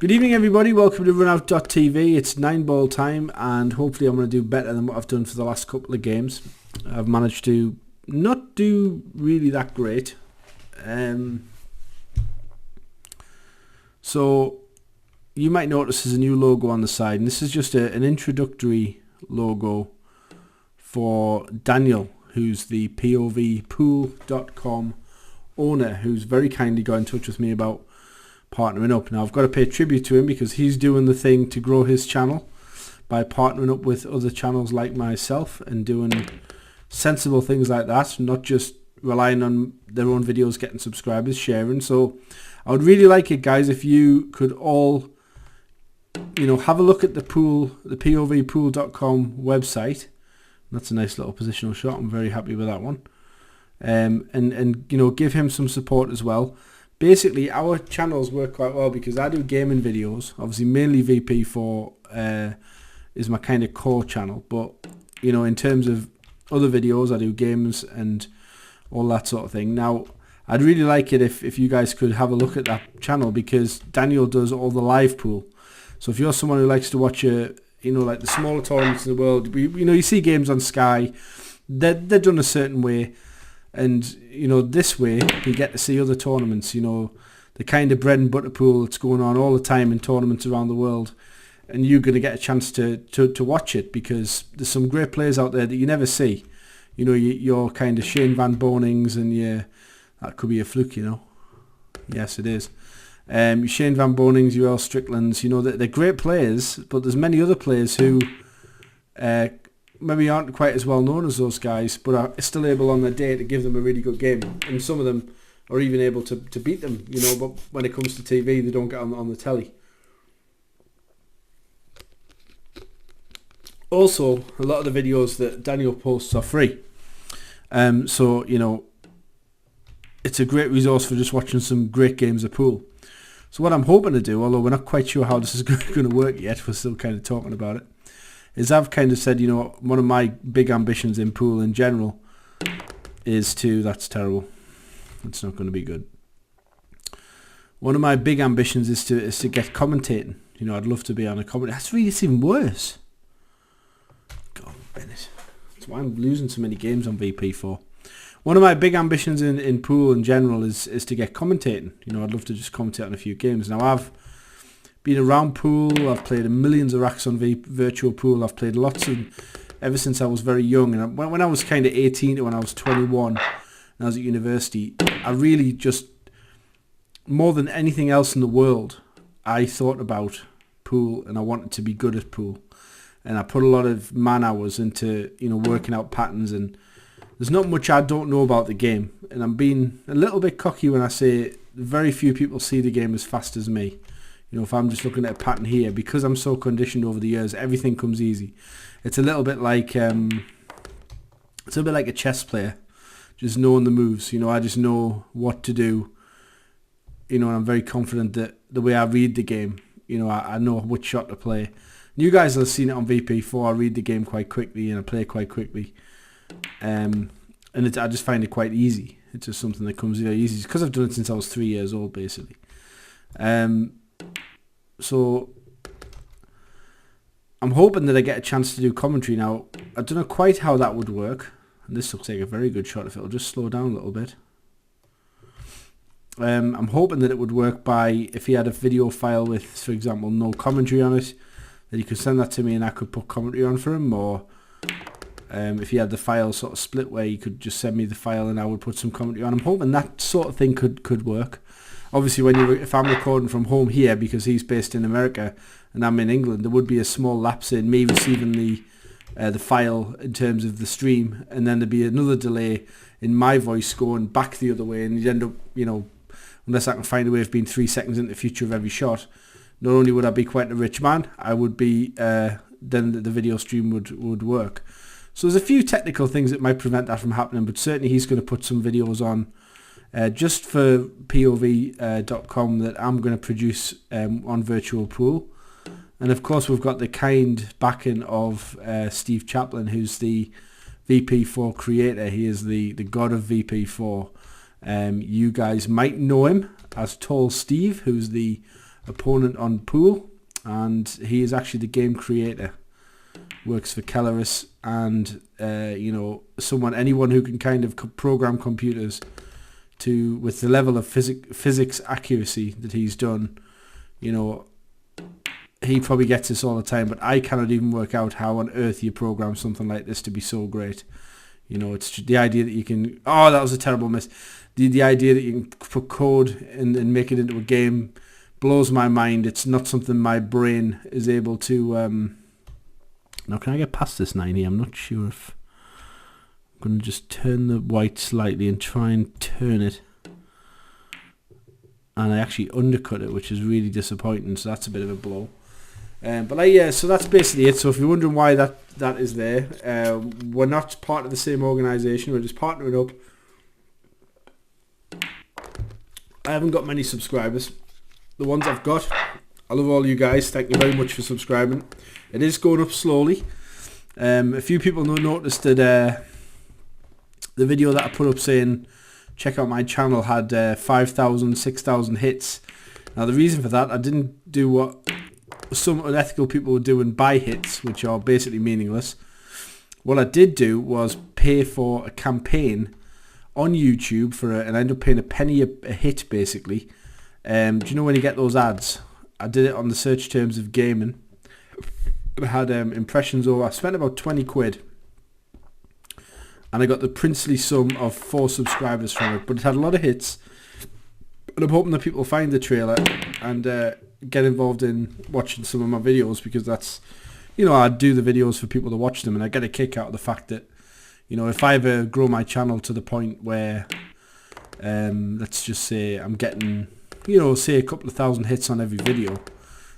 Good evening everybody, welcome to runout.tv. It's 9-ball time and hopefully I'm going to do better than what I've done for the last couple of games. I've managed to not do really that great. So you might notice there's a new logo on the side, and this is just an introductory logo for Daniel, who's the POVpool.com owner, who's very kindly got in touch with me about partnering up. Now I've got to pay tribute to him because he's doing the thing to grow his channel by partnering up with other channels like myself and doing sensible things like that, not just relying on their own videos getting subscribers, sharing. So I would really like it, guys, if you could all, have a look at the POVpool.com website. That's a nice little positional shot. I'm very happy with that one. And give him some support as well. Basically, our channels work quite well because I do gaming videos. Obviously, mainly VP4 is my kind of core channel. But, in terms of other videos, I do games and all that sort of thing. Now, I'd really like it if you guys could have a look at that channel because Daniel does all the live pool. So if you're someone who likes to watch like the smaller tournaments in the world, you see games on Sky, they're done a certain way. And, this way you get to see other tournaments, the kind of bread and butter pool that's going on all the time in tournaments around the world. And you're going to get a chance to watch it because there's some great players out there that you never see. Your kind of Shane Van Bonings and that could be a fluke, Yes, it is. Shane Van Bonings, Earl Stricklands, they're great players, but there's many other players who maybe aren't quite as well known as those guys, but are still able on their day to give them a really good game. And some of them are even able to beat them, but when it comes to TV, they don't get on the telly. Also, a lot of the videos that Daniel posts are free. So, it's a great resource for just watching some great games of pool. So what I'm hoping to do, although we're not quite sure how this is going to work yet, we're still kind of talking about it, is I've kind of said, one of my big ambitions in pool in general is to, that's terrible, it's not going to be good. One of my big ambitions is to get commentating. I'd love to be on a comment. It's even worse. God, Bennett. That's why I'm losing so many games on VP4. One of my big ambitions in pool in general is to get commentating. I'd love to just commentate on a few games. Now I've been around pool, I've played millions of racks on virtual pool, I've played lots ever since I was very young, and when I was kind of 18 to when I was 21 and I was at university, I really just, more than anything else in the world, I thought about pool and I wanted to be good at pool, and I put a lot of man hours into working out patterns, and there's not much I don't know about the game, and I'm being a little bit cocky when I say very few people see the game as fast as me. If I'm just looking at a pattern here, because I'm so conditioned over the years, everything comes easy. It's a little bit like a chess player, just knowing the moves. I just know what to do. And I'm very confident that the way I read the game, I know which shot to play. You guys have seen it on VP4. I read the game quite quickly and I play quite quickly, and I just find it quite easy. It's just something that comes easy because I've done it since I was 3 years old, basically. So I'm hoping that I get a chance to do commentary. Now, I don't know quite how that would work. And this looks like a very good shot if it'll just slow down a little bit. I'm hoping that it would work by, if he had a video file with, for example, no commentary on it, that he could send that to me and I could put commentary on for him, or if he had the file sort of split where he could just send me the file and I would put some commentary on. I'm hoping that sort of thing could work. Obviously, if I'm recording from home here because he's based in America and I'm in England, there would be a small lapse in me receiving the file in terms of the stream, and then there'd be another delay in my voice going back the other way, and you'd end up, unless I can find a way of being 3 seconds into the future of every shot, not only would I be quite a rich man, I would be, then the video stream would work. So there's a few technical things that might prevent that from happening, but certainly he's going to put some videos on just for POV.com that I'm going to produce on virtual pool. And of course we've got the kind backing of Steve Chaplin, who's the VP4 creator. He is the god of VP4. You guys might know him as Tall Steve, who's the opponent on Pool, and he is actually the game creator. Works for Kelleris, and anyone who can kind of program computers with the level of physics accuracy that he's done, he probably gets this all the time, but I cannot even work out how on earth you program something like this to be so great. It's the idea that you can... Oh, that was a terrible miss. The idea that you can put code and make it into a game blows my mind. It's not something my brain is able to... Now, can I get past this 90? I'm not sure if... I'm going to just turn the white slightly and try and turn it. And I actually undercut it, which is really disappointing, so that's a bit of a blow. So that's basically it. So if you're wondering why that is there, we're not part of the same organisation. We're just partnering up. I haven't got many subscribers. The ones I've got, I love all you guys. Thank you very much for subscribing. It is going up slowly. A few people noticed that the video that I put up saying check out my channel had 5,000, 6,000 hits. Now the reason for that, I didn't do what some unethical people were doing, buy hits, which are basically meaningless. What I did do was pay for a campaign on YouTube and I ended up paying a penny a hit basically. Do you know when you get those ads? I did it on the search terms of gaming. I had impressions over. I spent about 20 quid. And I got the princely sum of 4 subscribers from it. But it had a lot of hits. And I'm hoping that people find the trailer and get involved in watching some of my videos, because that's, I do the videos for people to watch them, and I get a kick out of the fact that, if I ever grow my channel to the point where, let's just say I'm getting, say a couple of thousand hits on every video,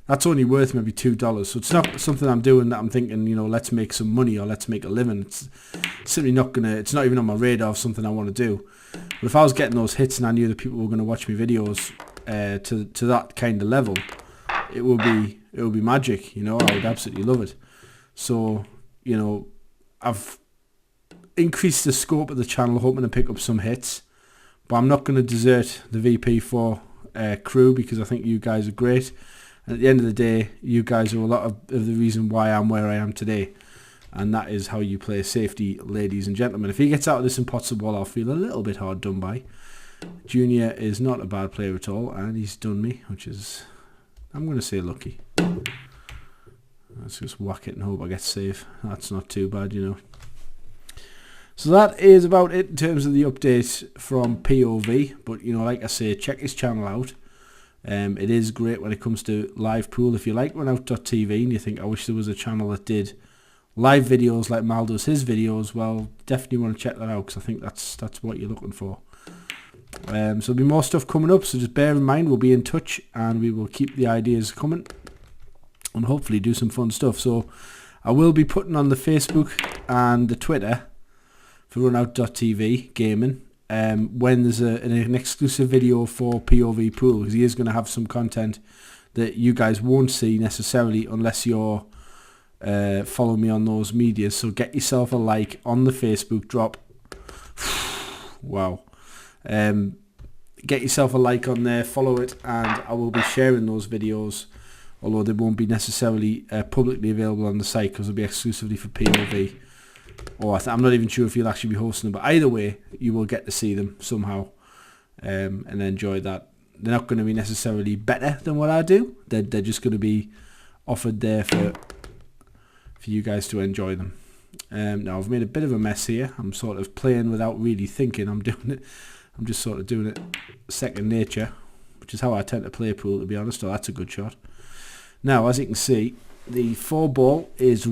that's only worth maybe $2. So it's not something I'm doing that I'm thinking, let's make some money or let's make a living. It's simply it's not even on my radar of something I want to do. But if I was getting those hits and I knew that people were going to watch me videos to that kind of level, it would be magic. I would absolutely love it. So I've increased the scope of the channel, hoping to pick up some hits, but I'm not going to desert the VP4 crew, because I think you guys are great. And at the end of the day, you guys are a lot of the reason why I'm where I am today. And that is how you play safety, ladies and gentlemen. If he gets out of this and pots the ball, I'll feel a little bit hard done by. Junior is not a bad player at all, and he's done me, which is, I'm going to say, lucky. Let's just whack it and hope I get safe. That's not too bad, So that is about it in terms of the update from POV. But, like I say, check his channel out. It is great when it comes to live pool. If you like runout.tv and you think, I wish there was a channel that did live videos like Mal does his videos, well, definitely want to check that out, because I think that's what you're looking for. So there'll be more stuff coming up, so just bear in mind, we'll be in touch and we will keep the ideas coming and hopefully do some fun stuff. So I will be putting on the Facebook and the Twitter for runout.tv gaming when there's an exclusive video for POV Pool, because he is going to have some content that you guys won't see necessarily unless you're follow me on those medias. So get yourself a like on the Facebook drop. Wow. Get yourself a like on there, follow it, and I will be sharing those videos, although they won't be necessarily publicly available on the site, because they'll be exclusively for POV. Or I'm not even sure if you'll actually be hosting them, but either way, you will get to see them somehow and enjoy that. They're not going to be necessarily better than what I do. They're just going to be offered there for you guys to enjoy them. Now I've made a bit of a mess here. I'm sort of playing without really thinking I'm doing it. I'm just sort of doing it second nature, which is how I tend to play pool, to be honest. Oh, that's a good shot. Now, as you can see, the 4 ball is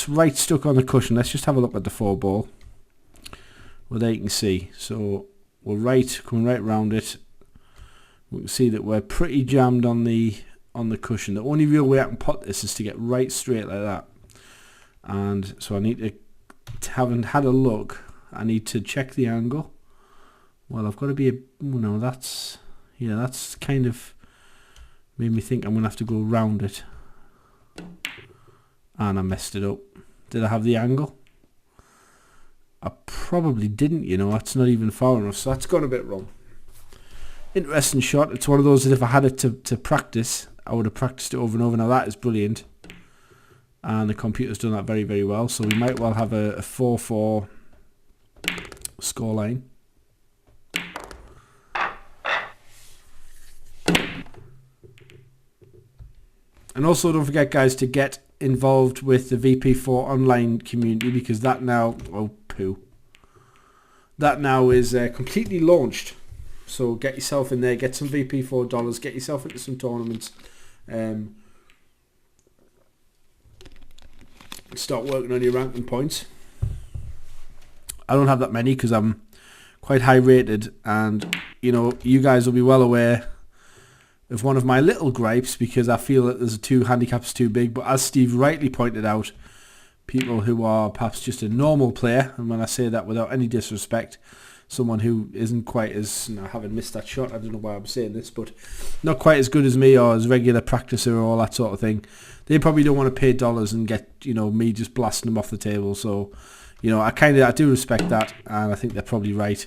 right stuck on the cushion. Let's just have a look at the 4 ball. Well, there you can see. So we're coming right round it. We can see that we're pretty jammed on the cushion. The only real way I can pot this is to get right straight like that. And so I need to, having had a look, I need to check the angle. Well, I've got to be that's kind of made me think I'm going to have to go round it. And I messed it up. Did I have the angle? I probably didn't, that's not even far enough, so that's gone a bit wrong. Interesting shot. It's one of those that if I had it to practice, I would have practiced it over and over. Now that is brilliant. And the computer's done that very, very well. So we might well have a 4-4 scoreline. And also don't forget, guys, to get involved with the VP4 online community, because that now, that now is completely launched. So get yourself in there, get some VP4 dollars, get yourself into some tournaments, start working on your ranking points. I don't have that many because I'm quite high rated, and you know, you guys will be well aware of one of my little gripes, because I feel that there's two handicaps too big. But as Steve rightly pointed out, people who are perhaps just a normal player, and when I say that without any disrespect, someone who isn't quite as, having missed that shot, I don't know why I'm saying this, but not quite as good as me or as regular practicer or all that sort of thing, they probably don't want to pay dollars and get, you know, me just blasting them off the table. So, you know, I do respect that, and I think they're probably right.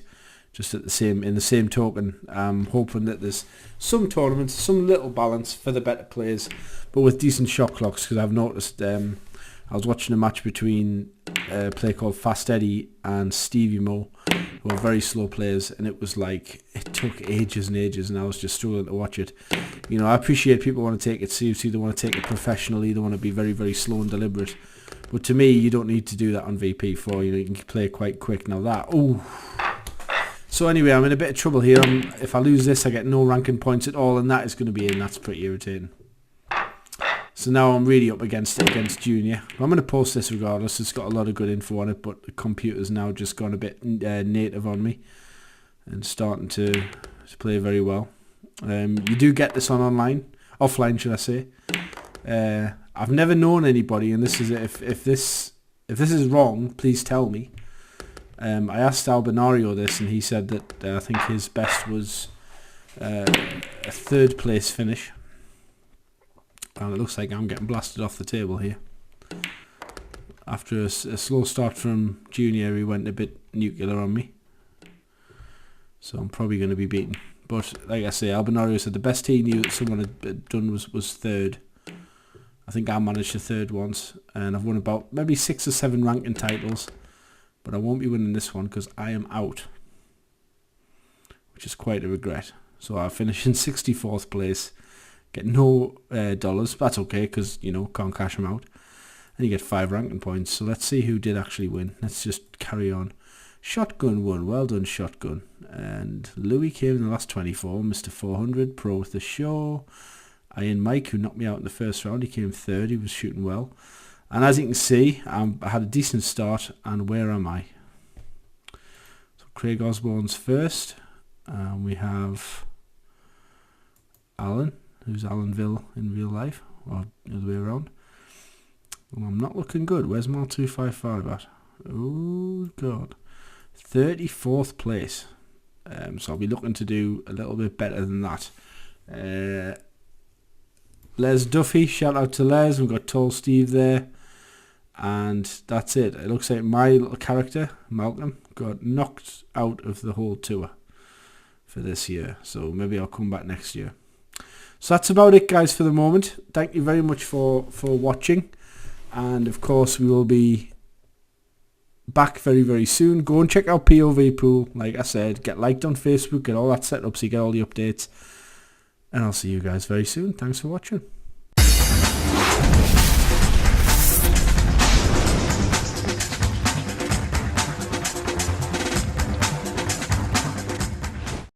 Just in the same token, I'm hoping that there's some tournaments, some little balance for the better players, but with decent shot clocks, because I've noticed, I was watching a match between a player called Fast Eddie and Stevie Mo, who are very slow players, and it was like, it took ages and ages, and I was just struggling to watch it. You know, I appreciate people want to take it seriously, they want to take it professionally, they want to be very, very slow and deliberate. But to me, you don't need to do that on VP4, you know, you can play quite quick. Now that, So anyway, I'm in a bit of trouble here. If I lose this, I get no ranking points at all, and that is going to be in. That's pretty irritating. So now I'm really up against it, against Junior. I'm going to post this regardless. It's got a lot of good info on it, but the computer's now just gone a bit native on me and starting to play very well. You do get this on offline, should I say. I've never known anybody, and this is if this is wrong, please tell me. I asked Albinario this, and he said that I think his best was a 3rd place finish. And it looks like I'm getting blasted off the table here. After a slow start from Junior, he went a bit nuclear on me. So I'm probably going to be beaten. But like I say, Albinario said the best he knew that someone had done was 3rd. I think I managed a 3rd once, and I've won about maybe 6 or 7 ranking titles. But I won't be winning this one because I am out, which is quite a regret. So I finish in 64th place, get no dollars. But that's okay, because, you know, can't cash them out. And you get 5 ranking points. So let's see who did actually win. Let's just carry on. Shotgun won. Well done, Shotgun. And Louis came in the last 24. Mr. 400, pro with the show. Iron Mike, who knocked me out in the first round, he came 3rd. He was shooting well. And as you can see, I had a decent start, and where am I? So Craig Osborne's first, and we have Alan, who's Alanville in real life, or the other way around. Well, I'm not looking good. Where's my 255 at? Oh, God. 34th place. So I'll be looking to do a little bit better than that. Les Duffy, shout out to Les. We've got Tall Steve there. And that's it. It looks like my little character, Malcolm, got knocked out of the whole tour for this year. So maybe I'll come back next year. So that's about it, guys, for the moment. Thank you very much for watching. And, of course, we will be back very, very soon. Go and check out POV Pool. Like I said, get liked on Facebook, get all that set up so you get all the updates. And I'll see you guys very soon. Thanks for watching.